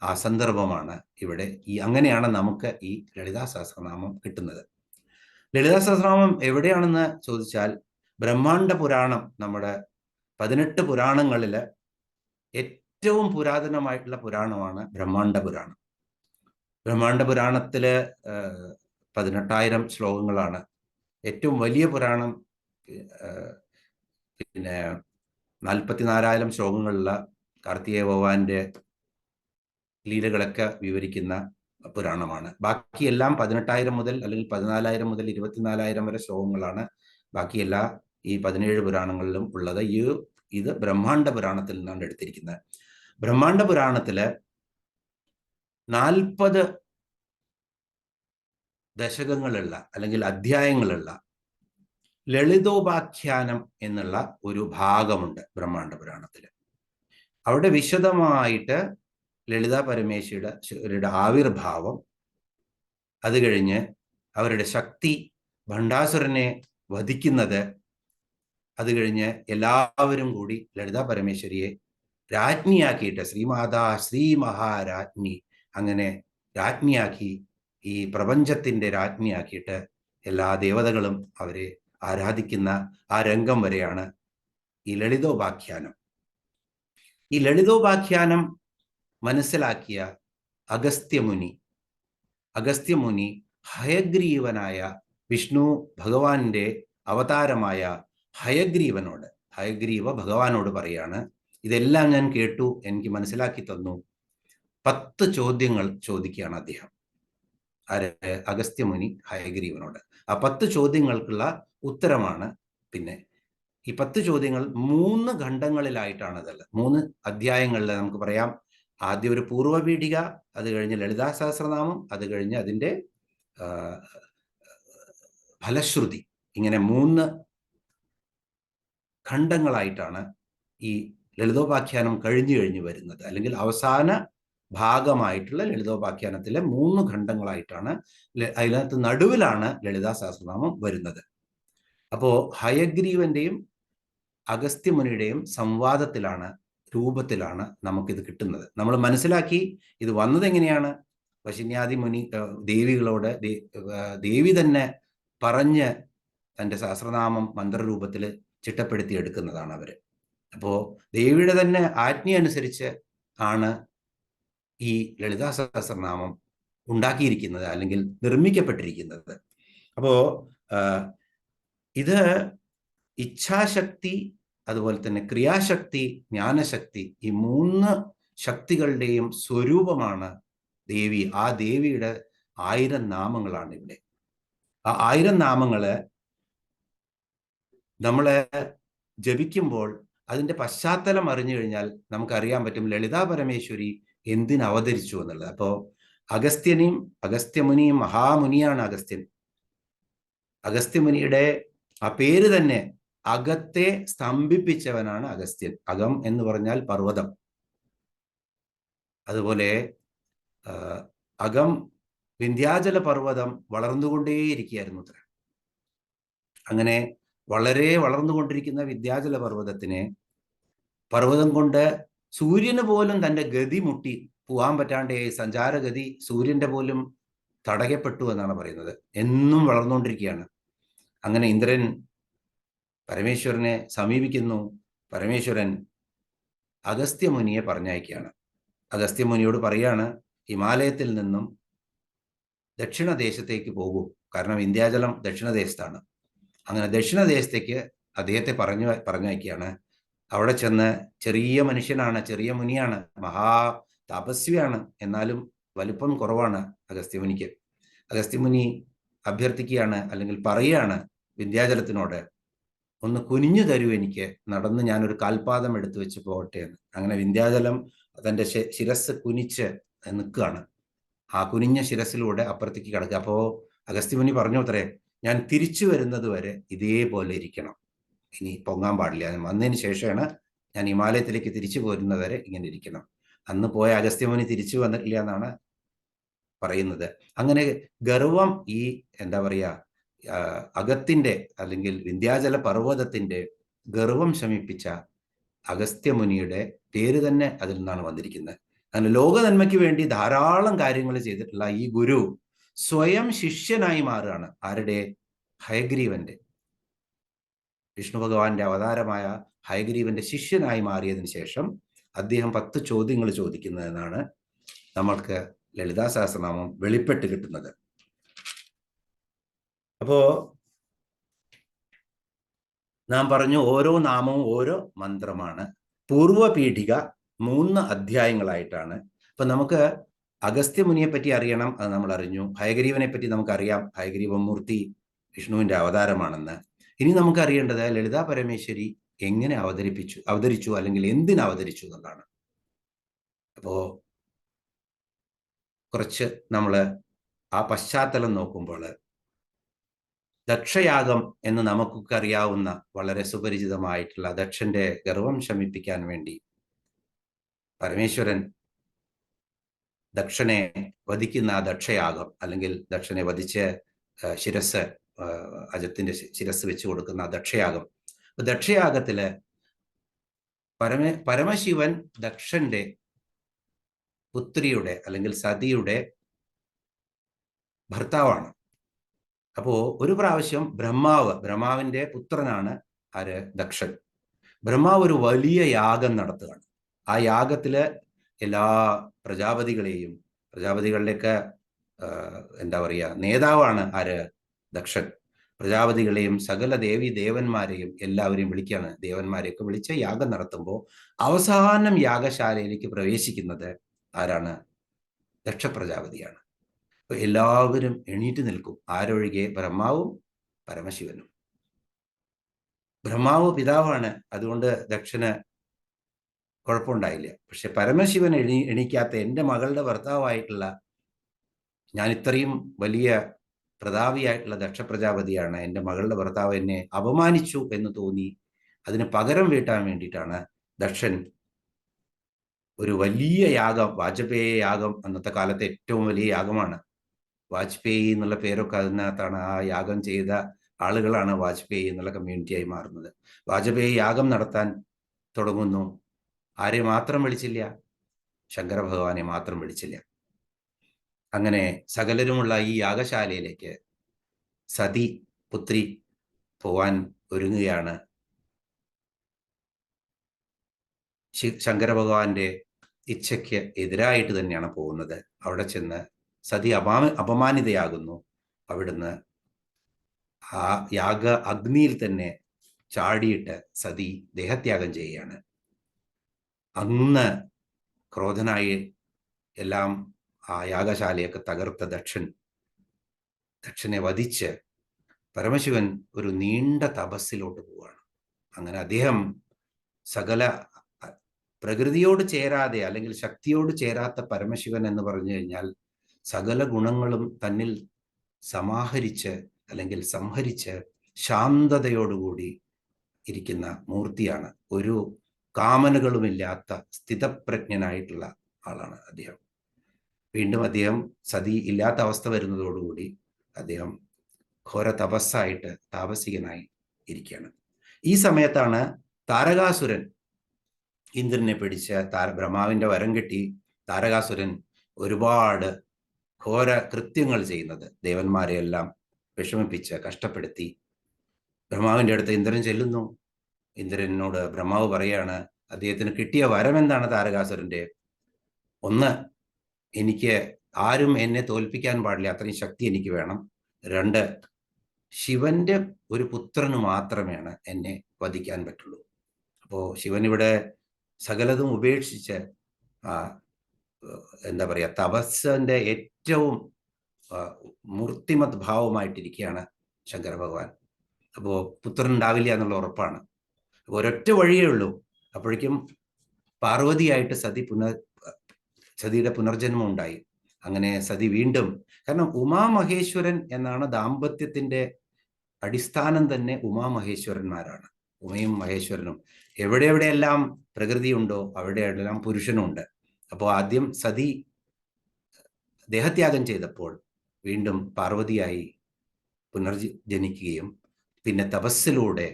ആ സന്ദർഭമാണ് ഇവിടെ. അങ്ങനെയാണ് നമുക്ക് ഈ ലളിതാ സഹസ്രനാമം കിട്ടുന്നത്. ലളിതാ സഹസ്രനാമം എവിടെയാണെന്ന് ചോദിച്ചാൽ, ബ്രഹ്മാണ്ഡ പുരാണം, നമ്മുടെ 18 പുരാണങ്ങളില് ഏറ്റവും പുരാതനമായിട്ടുള്ള പുരാണമാണ് ബ്രഹ്മാണ്ഡ പുരാണം. ബ്രഹ്മാണ്ഡ പുരാണത്തില് 18,000 ശ്ലോകങ്ങളാണ്. ഏറ്റവും വലിയ പുരാണം പിന്നെ 44,000 ശ്ലോകങ്ങളുള്ള കാർത്തികേയ ഭഗവാന്റെ ലീലകളൊക്കെ വിവരിക്കുന്ന പുരാണമാണ്. ബാക്കിയെല്ലാം 18,000 മുതൽ അല്ലെങ്കിൽ 14,000 മുതൽ 24,000 വരെ ശ്ലോകങ്ങളാണ് ബാക്കിയെല്ലാ ഈ 17 പുരാണങ്ങളിലും ഉള്ളത്. ഇത് ബ്രഹ്മാണ്ഡ പുരാണത്തിൽ നിന്നാണ് എടുത്തിരിക്കുന്നത്. ബ്രഹ്മാണ്ഡ പുരാണത്തില് 40 ദശകങ്ങളുള്ള അല്ലെങ്കിൽ അധ്യായങ്ങളുള്ള ലളിതോപാഖ്യാനം എന്നുള്ള ഒരു ഭാഗമുണ്ട് ബ്രഹ്മാണ്ഡ പുരാണത്തില്. അവിടെ വിശദമായിട്ട് ലളിതാ പരമേശ്വരിയുടെ ആവിർഭാവം, അത് കഴിഞ്ഞ് അവരുടെ ശക്തി, ഭണ്ഡാസുരനെ വധിക്കുന്നത്, അത് കഴിഞ്ഞ് എല്ലാവരും കൂടി ലളിതാ പരമേശ്വരിയെ രാജ്ഞിയാക്കിയിട്ട് ശ്രീ മഹാരാജ്ഞി, അങ്ങനെ രാജ്ഞിയാക്കി, ഈ പ്രപഞ്ചത്തിന്റെ രാജ്ഞിയാക്കിയിട്ട് എല്ലാ ദേവതകളും അവരെ ആരാധിക്കുന്ന ആ രംഗം വരെയാണ് ഈ ലളിതോപാഖ്യാനം. ഈ ലളിതോപാഖ്യാനം മനസ്സിലാക്കിയ അഗസ്ത്യമുനി ഹയഗ്രീവനായ വിഷ്ണു ഭഗവാന്റെ അവതാരമായ ഹയഗ്രീവനോട് ഹയഗ്രീവ ഭഗവാനോട് പറയാണ്, ഇതെല്ലാം ഞാൻ കേട്ടു, എനിക്ക് മനസ്സിലാക്കി തന്നു. 10 ചോദ്യങ്ങൾ ചോദിക്കുകയാണ് അദ്ദേഹം. അഗസ്ത്യമുനി ഹയഗ്രീവനോട്. ആ 10 ചോദ്യങ്ങൾക്കുള്ള ഉത്തരമാണ് പിന്നെ ഈ 10 ചോദ്യങ്ങൾ 3 ഖണ്ഡങ്ങളിലായിട്ടാണ് അതല്ല 3 അധ്യായങ്ങളിൽ നമുക്ക് പറയാം. ആദ്യം ഒരു പൂർവ്വപീഠിക, അത് കഴിഞ്ഞ് ലളിതാ സഹസ്രനാമം, അത് കഴിഞ്ഞ് അതിൻ്റെ ഫലശ്രുതി. ഇങ്ങനെ 3 ഖണ്ഡങ്ങളായിട്ടാണ് ഈ ലളിതോപാഖ്യാനം കഴിഞ്ഞു വരുന്നത്. അല്ലെങ്കിൽ അവസാന ഭാഗമായിട്ടുള്ള ലളിതോപാഖ്യാനത്തിലെ 3 ഖണ്ഡങ്ങളായിട്ടാണ്. അതിനകത്ത് നടുവിലാണ് ലളിതാ സഹസ്രനാമം വരുന്നത്. അപ്പോ ഹയഗ്രീവന്റെയും അഗസ്ത്യമുനിയുടെയും സംവാദത്തിലാണ്, രൂപത്തിലാണ് നമുക്കിത് കിട്ടുന്നത്. നമ്മൾ മനസ്സിലാക്കി ഇത് വന്നത് എങ്ങനെയാണ്. വശിന്യാദി മുനി ദേവികളോട് ദേവി തന്നെ പറഞ്ഞ് തൻ്റെ സഹസ്രനാമം മന്ത്രരൂപത്തിൽ ചിട്ടപ്പെടുത്തി എടുക്കുന്നതാണ് അവര്. അപ്പോ ദേവിയുടെ തന്നെ ആജ്ഞ അനുസരിച്ച് ആണ് ഈ ലളിതാ സഹസ്രനാമം ഉണ്ടാക്കിയിരിക്കുന്നത്, അല്ലെങ്കിൽ നിർമ്മിക്കപ്പെട്ടിരിക്കുന്നത്. അപ്പോ ഇത് ഇച്ഛാശക്തി, അതുപോലെ തന്നെ ക്രിയാശക്തി, ജ്ഞാനശക്തി, ഈ 3 ശക്തികളുടെയും സ്വരൂപമാണ് ദേവി. ആ ദേവിയുടെ 1000 നാമങ്ങളാണ് ഇവിടെ. ആ 1000 നാമങ്ങള് നമ്മള് ജപിക്കുമ്പോൾ അതിന്റെ പശ്ചാത്തലം അറിഞ്ഞു കഴിഞ്ഞാൽ നമുക്കറിയാൻ പറ്റും ലളിതാ പരമേശ്വരി എന്തിനവതരിച്ചു എന്നുള്ളത്. അപ്പോ അഗസ്ത്യമുനിയും മഹാമുനിയാണ് അഗസ്ത്യൻ. അഗസ്ത്യമുനിയുടെ ആ പേര് തന്നെ അകത്തെ സ്തംഭിപ്പിച്ചവനാണ് അഗസ്ത്യൻ. അകം എന്ന് പറഞ്ഞാൽ പർവ്വതം. അതുപോലെ അകം വിന്ധ്യാചല പർവ്വതം വളർന്നുകൊണ്ടേയിരിക്കുകയായിരുന്നു അത്ര. അങ്ങനെ വളരെ വളർന്നുകൊണ്ടിരിക്കുന്ന വിന്ധ്യാചല പർവ്വതം കൊണ്ട് സൂര്യന് പോലും തൻ്റെ ഗതി മുട്ടി പോവാൻ പറ്റാണ്ട് സഞ്ചാരഗതി സൂര്യന്റെ പോലും തടയപ്പെട്ടു എന്നാണ് പറയുന്നത്. എന്നും വളർന്നുകൊണ്ടിരിക്കുകയാണ്. അങ്ങനെ ഇന്ദ്രൻ പരമേശ്വരനെ സമീപിക്കുന്നു. പരമേശ്വരൻ അഗസ്ത്യമുനിയെ പറഞ്ഞയക്കുകയാണ്. അഗസ്ത്യമുനിയോട് പറയാണ്, ഹിമാലയത്തിൽ നിന്നും ദക്ഷിണദേശത്തേക്ക് പോകൂ. കാരണം വിന്ധ്യാചലം ദക്ഷിണദേശത്താണ്. അങ്ങനെ ദക്ഷിണദേശത്തേക്ക് അദ്ദേഹത്തെ പറഞ്ഞയക്കുകയാണ്. അവിടെ ചെന്ന്, ചെറിയ മനുഷ്യനാണ്, ചെറിയ മുനിയാണ്, മഹാ തപസ്വിയാണ്, എന്നാലും വലിപ്പം കുറവാണ് അഗസ്ത്യമുനിക്ക്. അഗസ്ത്യമുനി അഭ്യർത്ഥിക്കുകയാണ്, അല്ലെങ്കിൽ പറയുകയാണ് വിന്ധ്യാചലത്തിനോട്, ഒന്ന് കുനിഞ്ഞു തരൂ എനിക്ക്, നടന്ന് ഞാനൊരു കാൽപാദം എടുത്തു വെച്ച് പോകട്ടെ എന്ന്. അങ്ങനെ വിന്ധ്യാചലം തൻ്റെ ശിരസ് കുനിച്ച് നിൽക്കുകയാണ്. ആ കുനിഞ്ഞ ശിരസിലൂടെ അപ്പുറത്തേക്ക് കിടക്കുക. അപ്പോൾ അഗസ്ത്യമുനി പറഞ്ഞു അത്രേ, ഞാൻ തിരിച്ചു വരുന്നത് വരെ ഇതേപോലെ ഇരിക്കണം, ഇനി പൊങ്ങാൻ പാടില്ല. വന്നതിന് ശേഷമാണ് ഞാൻ ഹിമാലയത്തിലേക്ക് തിരിച്ചു പോരുന്നത് വരെ ഇങ്ങനെ ഇരിക്കണം. അന്ന് പോയ അഗസ്ത്യമുനി തിരിച്ചു വന്നിട്ടില്ല എന്നാണ് പറയുന്നത്. അങ്ങനെ ഗർവം, ഈ എന്താ പറയുക, അകത്തിന്റെ അല്ലെങ്കിൽ വിന്ധ്യാചല പർവ്വതത്തിന്റെ ഗർവം ശമിപ്പിച്ച അഗസ്ത്യമുനിയുടെ പേര് തന്നെ അതിൽ നിന്നാണ് വന്നിരിക്കുന്നത്. അങ്ങനെ ലോക നന്മയ്ക്ക് വേണ്ടി ധാരാളം കാര്യങ്ങൾ ചെയ്തിട്ടുള്ള ഈ ഗുരു സ്വയം ശിഷ്യനായി മാറുകയാണ്. ആരുടെ? ഹയഗ്രീവന്റെ. വിഷ്ണു ഭഗവാന്റെ അവതാരമായ ഹയഗ്രീവന്റെ ശിഷ്യനായി മാറിയതിനു ശേഷം അദ്ദേഹം 10 ചോദ്യങ്ങൾ ചോദിക്കുന്നതെന്നാണ് നമ്മൾക്ക് ലളിതാ സഹസ്രനാമം വെളിപ്പെട്ട് കിട്ടുന്നത്. അപ്പോ നാം പറഞ്ഞു, ഓരോ നാമവും ഓരോ മന്ത്രമാണ്. പൂർവപീഠിക 3 അധ്യായങ്ങളായിട്ടാണ്. അപ്പൊ നമുക്ക് അഗസ്ത്യമുനിയെ പറ്റി അറിയണം, അത് നമ്മൾ അറിഞ്ഞു. ഹയഗ്രീവനെ പറ്റി നമുക്കറിയാം, ഹയഗ്രീവമൂർത്തി വിഷ്ണുവിന്റെ അവതാരമാണെന്ന്. ഇനി നമുക്ക് അറിയേണ്ടത് ലളിതാ പരമേശ്വരി എങ്ങനെ അവതരിച്ചു അല്ലെങ്കിൽ എന്തിന് അവതരിച്ചു എന്നതാണ്. അപ്പോ കുറച്ച് നമ്മൾ ആ പശ്ചാത്തലം നോക്കുമ്പോൾ, ദക്ഷയാഗം എന്ന് നമുക്കൊക്കെ അറിയാവുന്ന വളരെ സുപരിചിതമായിട്ടുള്ള ദക്ഷന്റെ ഗർവം ശമിപ്പിക്കാൻ വേണ്ടി പരമേശ്വരൻ ദക്ഷനെ വധിക്കുന്ന ആ ദക്ഷയാഗം, അല്ലെങ്കിൽ ദക്ഷനെ വധിച്ച് ശിരസ്, അജത്തിന്റെ ശിരസ് വെച്ച് കൊടുക്കുന്ന ദക്ഷയാഗം. ദക്ഷയാഗത്തില് പരമശിവൻ ദക്ഷന്റെ പുത്രിയുടെ അല്ലെങ്കിൽ സതിയുടെ ഭർത്താവാണ്. അപ്പോ ഒരു പ്രാവശ്യം ബ്രഹ്മാവിന്റെ പുത്രനാണ് ആര്? ദക്ഷൻ. ബ്രഹ്മാവ് ഒരു വലിയ യാഗം നടത്തുകയാണ്. ആ യാഗത്തില് എല്ലാ പ്രജാപതികളുടെയൊക്കെ എന്താ പറയുക നേതാവാണ് ആര്? ദക്ഷൻ. പ്രജാപതികളെയും സകല ദേവി ദേവന്മാരെയും എല്ലാവരെയും വിളിക്കുകയാണ്. ദേവന്മാരെയൊക്കെ വിളിച്ച് യാഗം നടത്തുമ്പോൾ അവസാനം യാഗശാലയിലേക്ക് പ്രവേശിക്കുന്നത് ആരാണ്? ദക്ഷ പ്രജാപതിയാണ്. അപ്പൊ എല്ലാവരും എണീറ്റ് നിൽക്കും, ആരൊഴികെ? ബ്രഹ്മാവും പരമശിവനും. ബ്രഹ്മാവ് പിതാവാണ്, അതുകൊണ്ട് ദക്ഷന് കുഴപ്പമുണ്ടായില്ല. പക്ഷെ പരമശിവൻ എണീക്കാത്ത എൻ്റെ മകളുടെ ഭർത്താവായിട്ടുള്ള, ഞാൻ ഇത്രയും വലിയ പ്രതാപിയായിട്ടുള്ള ദക്ഷ പ്രജാപതിയാണ്, എൻ്റെ മകളുടെ ഭർത്താവ് എന്നെ അപമാനിച്ചു എന്ന് തോന്നി. അതിന് പകരം വീട്ടാൻ വേണ്ടിയിട്ടാണ് ദക്ഷൻ ഒരു വലിയ യാഗം, വാജപേയി യാഗം, അന്നത്തെ കാലത്തെ ഏറ്റവും വലിയ യാഗമാണ്. വാജ്പേയി എന്നുള്ള പേരൊക്കെ അതിനകത്താണ്. ആ യാഗം ചെയ്ത ആളുകളാണ് വാജ്പേയി എന്നുള്ള കമ്മ്യൂണിറ്റിയായി മാറുന്നത്. വാജപേയി യാഗം നടത്താൻ തുടങ്ങുന്നു. ആരെ മാത്രം വിളിച്ചില്ല? ശങ്കര ഭഗവാനെ മാത്രം വിളിച്ചില്ല. അങ്ങനെ സകലരുമുള്ള ഈ യാഗശാലയിലേക്ക് സതി പുത്രി പോവാൻ ഒരുങ്ങുകയാണ്. ശങ്കര ഭഗവാന്റെ ഇച്ഛയ്ക്ക് എതിരായിട്ട് തന്നെയാണ് പോകുന്നത്. അവിടെ ചെന്ന് സതി അപമാനിതയാകുന്നു. അവിടുന്ന് ആ യാഗ അഗ്നിയിൽ തന്നെ ചാടിയിട്ട് സതി ദേഹത്യാഗം ചെയ്യുകയാണ്. അന്ന് ക്രോധനായി എല്ലാം ആ യാഗശാലയൊക്കെ തകർത്ത ദക്ഷനെ വധിച്ച് പരമശിവൻ ഒരു നീണ്ട തപസ്സിലോട്ട് പോവുകയാണ്. അങ്ങനെ അദ്ദേഹം സകല പ്രകൃതിയോട് ചേരാതെ, അല്ലെങ്കിൽ ശക്തിയോട് ചേരാത്ത പരമശിവൻ എന്ന് പറഞ്ഞു കഴിഞ്ഞാൽ സകല ഗുണങ്ങളും തന്നിൽ സമാഹരിച്ച് അല്ലെങ്കിൽ സംഹരിച്ച് ശാന്തതയോടുകൂടി ഇരിക്കുന്ന മൂർത്തിയാണ്. ഒരു കാമനകളുമില്ലാത്ത സ്ഥിതപ്രജ്ഞനായിട്ടുള്ള ആളാണ് അദ്ദേഹം. വീണ്ടും അദ്ദേഹം സതി ഇല്ലാത്ത അവസ്ഥ വരുന്നതോടുകൂടി അദ്ദേഹം ഘോര തപസ്സായിട്ട് താപസികനായി ഇരിക്കുകയാണ്. ഈ സമയത്താണ് താരകാസുരൻ ഇന്ദ്രനെ പിടിച്ച് ബ്രഹ്മാവിന്റെ വരം കെട്ടി താരകാസുരൻ ഒരുപാട് ഘോര കൃത്യങ്ങൾ ചെയ്യുന്നത്. ദേവന്മാരെയെല്ലാം വിഷമിപ്പിച്ച് കഷ്ടപ്പെടുത്തി. ബ്രഹ്മാവിൻ്റെ അടുത്ത് ഇന്ദ്രൻ ചെല്ലുന്നു. ഇന്ദ്രനോട് ബ്രഹ്മാവ് പറയാണ്, അദ്ദേഹത്തിന് കിട്ടിയ വരം എന്താണ് താരകാസുരന്റെ? ഒന്ന്, എനിക്ക് ആരും എന്നെ തോൽപ്പിക്കാൻ പാടില്ല, അത്രയും ശക്തി എനിക്ക് വേണം. 2, ശിവന്റെ ഒരു പുത്രന് മാത്രമേയാണ് എന്നെ വധിക്കാൻ പറ്റുള്ളൂ. അപ്പോൾ ശിവൻ ഇവിടെ സകലതും ഉപേക്ഷിച്ച് എന്താ പറയുക, തപസ്സിന്റെ ഏറ്റവും മൂർത്തിമത് ഭാവമായിട്ടിരിക്കുകയാണ് ശങ്കര ഭഗവാൻ. അപ്പോൾ പുത്രൻ ഉണ്ടാവില്ല എന്നുള്ള ഉറപ്പാണ്. അപ്പോൾ ഒരൊറ്റ വഴിയേ ഉള്ളൂ. അപ്പോഴേക്കും പാർവതിയായിട്ട് സതിയുടെ പുനർജന്മം ഉണ്ടായി. അങ്ങനെ സതി വീണ്ടും, കാരണം ഉമാമഹേശ്വരൻ എന്നാണ് ദാമ്പത്യത്തിന്റെ അടിസ്ഥാനം തന്നെ. ഉമാമഹേശ്വരന്മാരാണ്, ഉമയും മഹേശ്വരനും. എവിടെയെല്ലാം പ്രകൃതിയുണ്ടോ അവിടെയെല്ലാം പുരുഷനുണ്ട്. അപ്പോൾ ആദ്യം സതി ദേഹത്യാഗം ചെയ്തപ്പോൾ വീണ്ടും പാർവതിയായി പുനർജനിക്കുകയും പിന്നെ തപസ്സിലൂടെ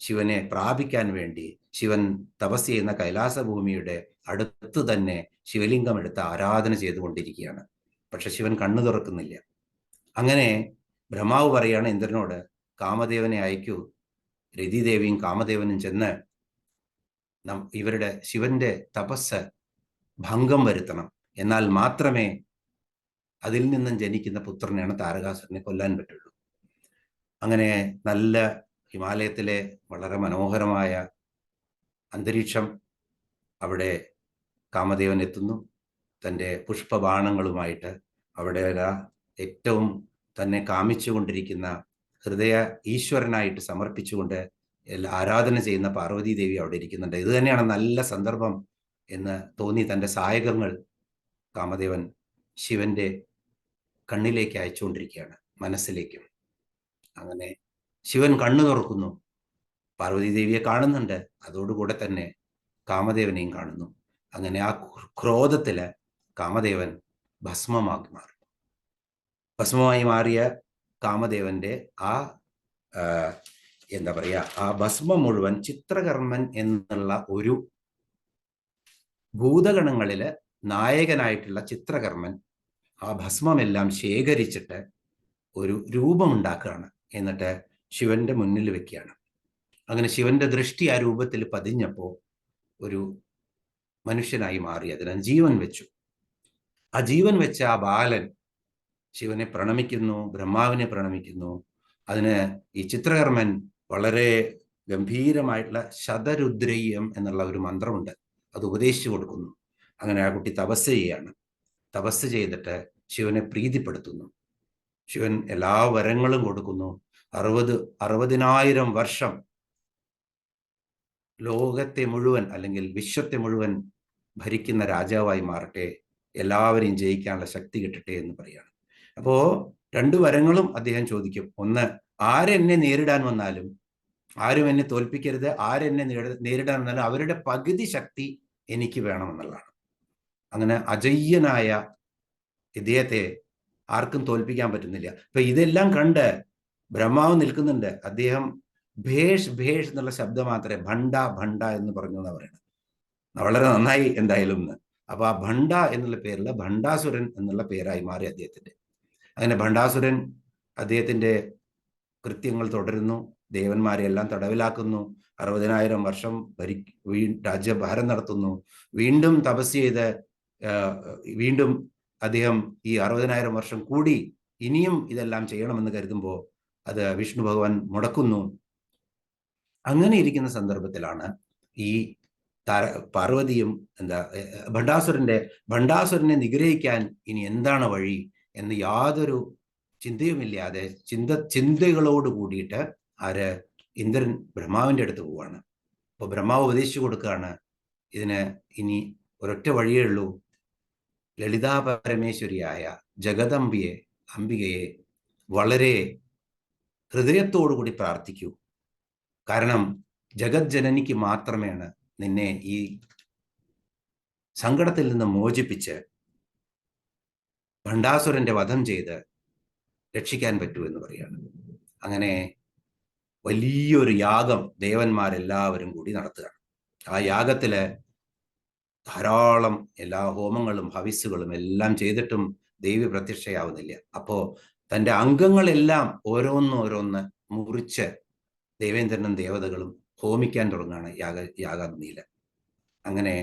ശിവനെ പ്രാപിക്കാൻ വേണ്ടി ശിവൻ തപസ് ചെയ്യുന്ന കൈലാസഭൂമിയുടെ അടുത്ത് തന്നെ ശിവലിംഗം എടുത്ത് ആരാധന ചെയ്തുകൊണ്ടിരിക്കുകയാണ്. പക്ഷെ ശിവൻ കണ്ണു തുറക്കുന്നില്ല. അങ്ങനെ ബ്രഹ്മാവ് പറയാണ് ഇന്ദ്രനോട്, കാമദേവനെ അയക്കൂ. രതിദേവിയും കാമദേവനും ചെന്ന് ഇവരുടെ ശിവന്റെ തപസ് ഭംഗം വരുത്തണം. എന്നാൽ മാത്രമേ അതിൽ നിന്നും ജനിക്കുന്ന പുത്രനെയാണ് താരകാസുരനെ കൊല്ലാൻ പറ്റുള്ളൂ. അങ്ങനെ നല്ല ഹിമാലയത്തിലെ വളരെ മനോഹരമായ അന്തരീക്ഷം, അവിടെ കാമദേവൻ എത്തുന്നു തൻ്റെ പുഷ്പബാണങ്ങളുമായിട്ട്. അവിടെ ഏറ്റവും തന്നെ കാമിച്ചുകൊണ്ടിരിക്കുന്ന ഹൃദയ ഈശ്വരനായിട്ട് സമർപ്പിച്ചുകൊണ്ട് ആരാധന ചെയ്യുന്ന പാർവതി ദേവി അവിടെ ഇരിക്കുന്നുണ്ട്. ഇത് തന്നെയാണ് നല്ല സന്ദർഭം എന്ന് തോന്നി തൻ്റെ സായകങ്ങൾ കാമദേവൻ ശിവന്റെ കണ്ണിലേക്ക് അയച്ചുകൊണ്ടിരിക്കുകയാണ്, മനസ്സിലേക്കും. അങ്ങനെ ശിവൻ കണ്ണു തുറക്കുന്നു, പാർവതി ദേവിയെ കാണുന്നുണ്ട്, അതോടുകൂടെ തന്നെ കാമദേവനെയും കാണുന്നു. അങ്ങനെ ആ ക്രോധത്തില് കാമദേവൻ ഭസ്മമാക്കി മാറും. ഭസ്മമായി മാറിയ കാമദേവന്റെ എന്താ പറയുക, ആ ഭസ്മം മുഴുവൻ ചിത്രകർമ്മൻ എന്നുള്ള ഒരു ഭൂതഗണങ്ങളില് നായകനായിട്ടുള്ള ചിത്രകർമ്മൻ ആ ഭസ്മമെല്ലാം ശേഖരിച്ചിട്ട് ഒരു രൂപമുണ്ടാക്കുകയാണ്. എന്നിട്ട് ശിവന്റെ മുന്നിൽ വെക്കുകയാണ്. അങ്ങനെ ശിവന്റെ ദൃഷ്ടി ആ രൂപത്തിൽ പതിഞ്ഞപ്പോൾ ഒരു മനുഷ്യനായി മാറി. അതിന് ജീവൻ വെച്ചു. ആ ജീവൻ വെച്ച ആ ബാലൻ ശിവനെ പ്രണമിക്കുന്നു, ബ്രഹ്മാവിനെ പ്രണമിക്കുന്നു. അതിന് ഈ ചിത്രകർമ്മൻ വളരെ ഗംഭീരമായിട്ടുള്ള ശതരുദ്രയ്യം എന്നുള്ള ഒരു മന്ത്രമുണ്ട്, അത് ഉപദേശിച്ചു കൊടുക്കുന്നു. അങ്ങനെ ആ കുട്ടി തപസ് ചെയ്യുകയാണ്. തപസ് ചെയ്തിട്ട് ശിവനെ പ്രീതിപ്പെടുത്തുന്നു. ശിവൻ എല്ലാ വരങ്ങളും കൊടുക്കുന്നു. 60,000 വർഷം ലോകത്തെ മുഴുവൻ അല്ലെങ്കിൽ വിശ്വത്തെ മുഴുവൻ ഭരിക്കുന്ന രാജാവായി മാറട്ടെ, എല്ലാവരെയും ജയിക്കാനുള്ള ശക്തി കിട്ടട്ടെ എന്ന് പറയാണ്. അപ്പോ 2 വരങ്ങളും അദ്ദേഹം ചോദിക്കും. ഒന്ന്, ആരെന്നെ നേരിടാൻ വന്നാലും, ആരും എന്നെ തോൽപ്പിക്കരുത്, ആരെന്നെ നേരിടാൻ വന്നാലും അവരുടെ പകുതി ശക്തി എനിക്ക് വേണമെന്നുള്ളതാണ്. അങ്ങനെ അജയ്യനായ ഇദ്ദേഹത്തെ ആർക്കും തോൽപ്പിക്കാൻ പറ്റുന്നില്ല. അപ്പൊ ഇതെല്ലാം കണ്ട് ബ്രഹ്മാവ് നിൽക്കുന്നുണ്ട്. അദ്ദേഹം ഭേഷ് ഭേഷ് എന്നുള്ള ശബ്ദം മാത്രമേ ഭണ്ഡ ഭണ്ഡ എന്ന് പറഞ്ഞു എന്നാ പറയുന്നത്. വളരെ നന്നായി എന്തായാലും എന്ന്. അപ്പൊ ആ ഭണ്ഡ എന്നുള്ള പേരിൽ ഭണ്ഡാസുരൻ എന്നുള്ള പേരായി മാറി അദ്ദേഹത്തിന്റെ. അങ്ങനെ ഭണ്ഡാസുരൻ അദ്ദേഹത്തിന്റെ കൃത്യങ്ങൾ തുടരുന്നു. ദേവന്മാരെ എല്ലാം തടവിലാക്കുന്നു. 60,000 വർഷം രാജ്യഭാരം നടത്തുന്നു. വീണ്ടും തപസ് ചെയ്ത് വീണ്ടും അദ്ദേഹം ഈ 60,000 വർഷം കൂടി ഇനിയും ഇതെല്ലാം ചെയ്യണമെന്ന് കരുതുമ്പോൾ അത് വിഷ്ണു ഭഗവാൻ മുടക്കുന്നു. അങ്ങനെ ഇരിക്കുന്ന സന്ദർഭത്തിലാണ് ഈ പാർവതിയും ഭണ്ഡാസുരനെ നിഗ്രഹിക്കാൻ ഇനി എന്താണ് വഴി എന്ന് യാതൊരു ചിന്തയുമില്ലാതെ ചിന്തകളോട് കൂടിയിട്ട് ഇന്ദ്രൻ ബ്രഹ്മാവിന്റെ അടുത്ത് പോവാണ്. അപ്പൊ ബ്രഹ്മാവ് ഉപദേശിച്ചു കൊടുക്കുകയാണ്, ഇതിന് ഇനി ഒരൊറ്റ വഴിയേ ഉള്ളൂ. ലളിതാ പരമേശ്വരിയായ അംബികയെ വളരെ ഹൃദയത്തോടുകൂടി പ്രാർത്ഥിക്കൂ. കാരണം ജഗജ്ജനനിക്ക് മാത്രമേണ് നിന്നെ ഈ സങ്കടത്തിൽ നിന്ന് മോചിപ്പിച്ച് ഭണ്ഡാസുരന്റെ വധം ചെയ്ത് രക്ഷിക്കാൻ പറ്റൂ എന്ന് പറയാണ്. അങ്ങനെ വലിയൊരു യാഗം ദേവന്മാരെല്ലാവരും കൂടി നടത്തുകയാണ്. ആ യാഗത്തില് ധാരാളം എല്ലാ ഹോമങ്ങളും ഹവിസ്സുകളും എല്ലാം ചെയ്തിട്ടും ദേവി പ്രത്യക്ഷയാവുന്നില്ല. അപ്പോ തൻ്റെ അംഗങ്ങളെല്ലാം ഓരോന്നോരോന്ന് മുറിച്ച് ദേവേന്ദ്രനും ദേവതകളും ഹോമിക്കാൻ തുടങ്ങുകയാണ് യാഗാഗ്നിയിൽ. അങ്ങനെ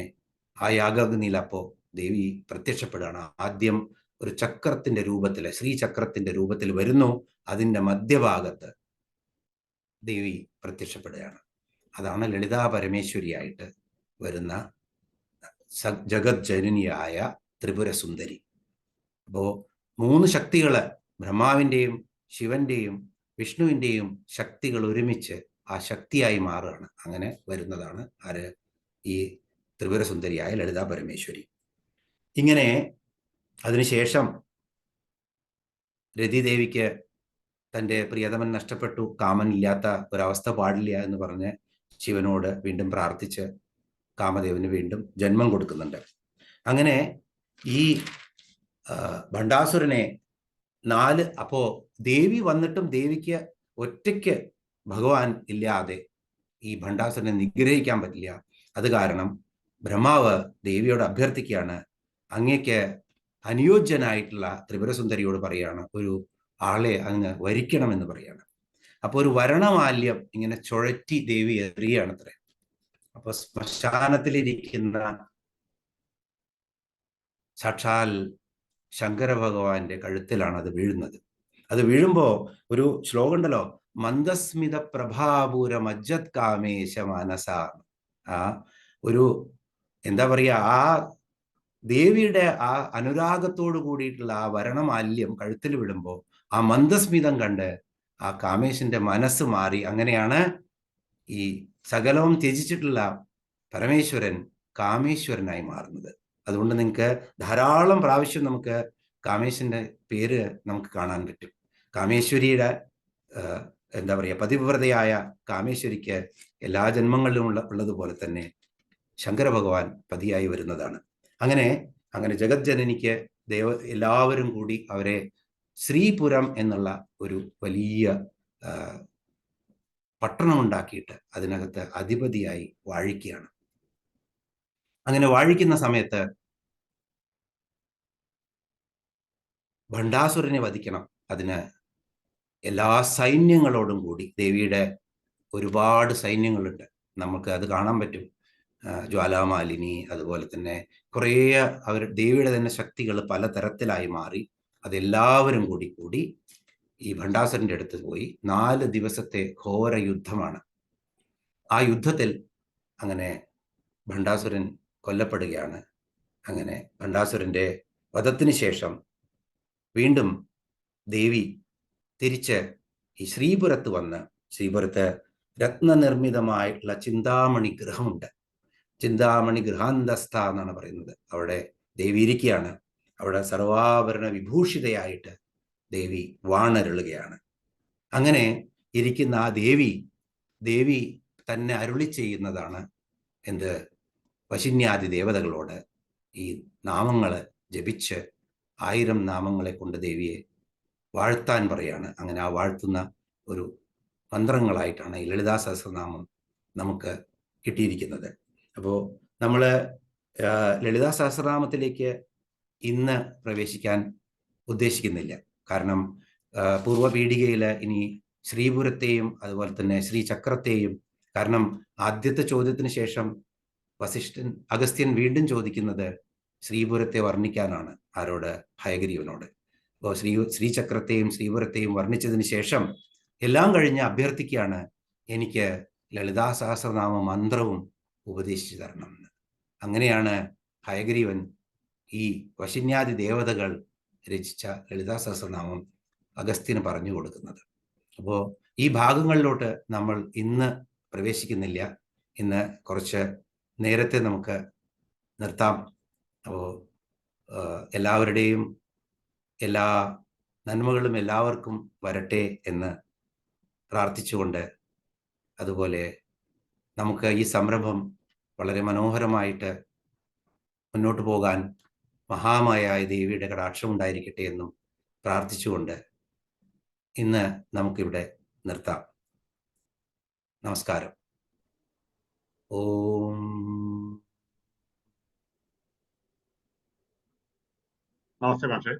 ആ യാഗാഗ്നിയിൽ അപ്പോൾ ദേവി പ്രത്യക്ഷപ്പെടുകയാണ്. ആദ്യം ഒരു ചക്രത്തിന്റെ രൂപത്തിൽ, ശ്രീചക്രത്തിന്റെ രൂപത്തിൽ വരുന്നു. അതിൻ്റെ മധ്യഭാഗത്ത് ദേവി പ്രത്യക്ഷപ്പെടുകയാണ്. അതാണ് ലളിതാ പരമേശ്വരിയായിട്ട് വരുന്ന ജഗജ്ജനനിയായ ത്രിപുരസുന്ദരി. അപ്പോ 3 ശക്തികള്, ബ്രഹ്മാവിൻ്റെയും ശിവന്റെയും വിഷ്ണുവിൻ്റെയും ശക്തികൾ ഒരുമിച്ച് ആ ശക്തിയായി മാറുകയാണ്. അങ്ങനെ വരുന്നതാണ് ഈ ത്രിപുരസുന്ദരിയായ ലളിതാ പരമേശ്വരി. ഇങ്ങനെ അതിനുശേഷം രതിദേവിക്ക് തൻ്റെ പ്രിയതമൻ നഷ്ടപ്പെട്ടു, കാമൻ ഇല്ലാത്ത ഒരവസ്ഥ പാടില്ല എന്ന് പറഞ്ഞ് ശിവനോട് വീണ്ടും പ്രാർത്ഥിച്ച് കാമദേവന് വീണ്ടും ജന്മം കൊടുക്കുന്നുണ്ട്. അങ്ങനെ ഈ ഭണ്ഡാസുരനെ അപ്പോ ദേവി വന്നിട്ടും ദേവിക്ക് ഒറ്റയ്ക്ക് ഭഗവാൻ ഇല്ലാതെ ഈ ഭണ്ഡാസുരനെ നിഗ്രഹിക്കാൻ പറ്റില്ല. അത് കാരണം ബ്രഹ്മാവ് ദേവിയോട് അഭ്യർത്ഥിക്കുകയാണ്, അങ്ങേക്ക് അനുയോജ്യനായിട്ടുള്ള ത്രിപുരസുന്ദരിയോട് പറയാണ് ഒരു ആളെ അങ്ങ് വരിക്കണമെന്ന് പറയാണ്. അപ്പൊ ഒരു വരണമാല്യം ഇങ്ങനെ ചുഴറ്റി ദേവി എറിയാണ് അത്ര. അപ്പൊ ശ്മശാനത്തിലിരിക്കുന്ന സാക്ഷാൽ ശങ്കര ഭഗവാന്റെ കഴുത്തിലാണ് അത് വീഴുന്നത്. അത് വീഴുമ്പോ ഒരു ശ്ലോകം ഉണ്ടല്ലോ, മന്ദസ്മിത പ്രഭാപൂര മജ്ജത് കാമേശ മാനസ. ഒരു എന്താ പറയാ, ആ ദേവിയുടെ ആ അനുരാഗത്തോട് കൂടിയിട്ടുള്ള ആ വരണമാല്യം കഴുത്തിൽ വിടുമ്പോൾ ആ മന്ദസ്മിതം കണ്ട് ആ കാമേശന്റെ മനസ്സ് മാറി. അങ്ങനെയാണ് ഈ സകലവും ത്യജിച്ചിട്ടുള്ള പരമേശ്വരൻ കാമേശ്വരനായി മാറുന്നത്. അതുകൊണ്ട് നിങ്ങൾക്ക് ധാരാളം പ്രാവശ്യം നമുക്ക് കാമേശന്റെ പേര് നമുക്ക് കാണാൻ പറ്റും. കാമേശ്വരിയുടെ എന്താ പറയുക, പതിവ്രതയായ കാമേശ്വരിക്ക് എല്ലാ ജന്മങ്ങളിലും ഉള്ളതുപോലെ തന്നെ ശങ്കര ഭഗവാൻ പതിയായി വരുന്നതാണ്. അങ്ങനെ ജഗജ്ജനനിക്ക് എല്ലാവരും കൂടി അവരെ ശ്രീപുരം എന്നുള്ള ഒരു വലിയ പട്ടണമുണ്ടാക്കിയിട്ട് അതിനകത്ത് അധിപതിയായി വാഴിക്കുകയാണ്. അങ്ങനെ വാഴിക്കുന്ന സമയത്ത് ഭണ്ഡാസുരനെ വധിക്കണം. അതിന് എല്ലാ സൈന്യങ്ങളോടും കൂടി, ദേവിയുടെ ഒരുപാട് സൈന്യങ്ങളുണ്ട്, നമുക്ക് അത് കാണാൻ പറ്റും. ജ്വാലാമാലിനി, അതുപോലെ തന്നെ കുറേ ദേവിയുടെ തന്നെ ശക്തികൾ പലതരത്തിലായി മാറി. അതെല്ലാവരും കൂടി ഈ ഭണ്ഡാസുരന്റെ അടുത്ത് പോയി. 4 ദിവസത്തെ ഘോര യുദ്ധമാണ്. ആ യുദ്ധത്തിൽ അങ്ങനെ ഭണ്ഡാസുരൻ കൊല്ലപ്പെടുകയാണ്. അങ്ങനെ ഭണ്ഡാസുരന്റെ വധത്തിന് ശേഷം വീണ്ടും ദേവി തിരിച്ച് ഈ ശ്രീപുരത്ത് വന്ന്, ശ്രീപുരത്ത് രത്നനിർമ്മിതമായിട്ടുള്ള ചിന്താമണി ഗൃഹമുണ്ട്. ചിന്താമണി ഗൃഹാന്തസ്ഥ എന്നാണ് പറയുന്നത്. അവിടെ ദേവി ഇരിക്കുകയാണ്. അവിടെ സർവാഭരണ വിഭൂഷിതയായിട്ട് ദേവി വാണരുളുകയാണ്. അങ്ങനെ ഇരിക്കുന്ന ആ ദേവി തന്നെ അരുളി ചെയ്യുന്നതാണ് എന്ത്? വശിന്യാദി ദേവതകളോട് ഈ നാമങ്ങൾ ജപിച്ച് 1000 നാമങ്ങളെ കൊണ്ട് ദേവിയെ വാഴ്ത്താൻ പറയാണ്. അങ്ങനെ ആ വാഴ്ത്തുന്ന ഒരു മന്ത്രങ്ങളായിട്ടാണ് ഈ ലളിതാ സഹസ്രനാമം നമുക്ക് കിട്ടിയിരിക്കുന്നത്. അപ്പോൾ നമ്മൾ ലളിതാ സഹസ്രനാമത്തിലേക്ക് ഇന്ന് പ്രവേശിക്കാൻ ഉദ്ദേശിക്കുന്നില്ല. കാരണം പൂർവ്വപീഠികയിൽ ഇനി ശ്രീപുരത്തെയും അതുപോലെ തന്നെ ശ്രീചക്രത്തെയും, കാരണം ആദ്യത്തെ ചോദ്യത്തിന് ശേഷം അഗസ്ത്യൻ വീണ്ടും ചോദിക്കുന്നത് ശ്രീപുരത്തെ വർണ്ണിക്കാനാണ്. ആരോട്? ഹയഗ്രീവനോട്. അപ്പോൾ ശ്രീചക്രത്തെയും ശ്രീപുരത്തെയും വർണ്ണിച്ചതിന് ശേഷം എല്ലാം കഴിഞ്ഞ് അഭ്യർത്ഥിക്കുകയാണ്, എനിക്ക് ലളിതാ സഹസ്രനാമ മന്ത്രവും ഉപദേശിച്ചു തരണം എന്ന്. അങ്ങനെയാണ് ഹയഗ്രീവൻ ഈ വശിന്യാദി ദേവതകൾ രചിച്ച ലളിതാ സഹസ്രനാമം അഗസ്ത്യന് പറഞ്ഞു കൊടുക്കുന്നത്. അപ്പോൾ ഈ ഭാഗങ്ങളിലോട്ട് നമ്മൾ ഇന്ന് പ്രവേശിക്കുന്നില്ല. ഇന്ന് കുറച്ച് നേരത്തെ നമുക്ക് നിർത്താം. അപ്പോൾ എല്ലാവരുടെയും എല്ലാ നന്മകളും എല്ലാവർക്കും വരട്ടെ എന്ന് പ്രാർത്ഥിച്ചുകൊണ്ട്, അതുപോലെ നമുക്ക് ഈ സംരംഭം വളരെ മനോഹരമായിട്ട് മുന്നോട്ട് പോകാൻ മഹാമായായ ദേവിയുടെ കടാക്ഷം ഉണ്ടായിരിക്കട്ടെ എന്നും പ്രാർത്ഥിച്ചുകൊണ്ട് ഇന്ന് നമുക്കിവിടെ നിർത്താം. നമസ്കാരം. ഓം. നമസ്തേ മാഷേ.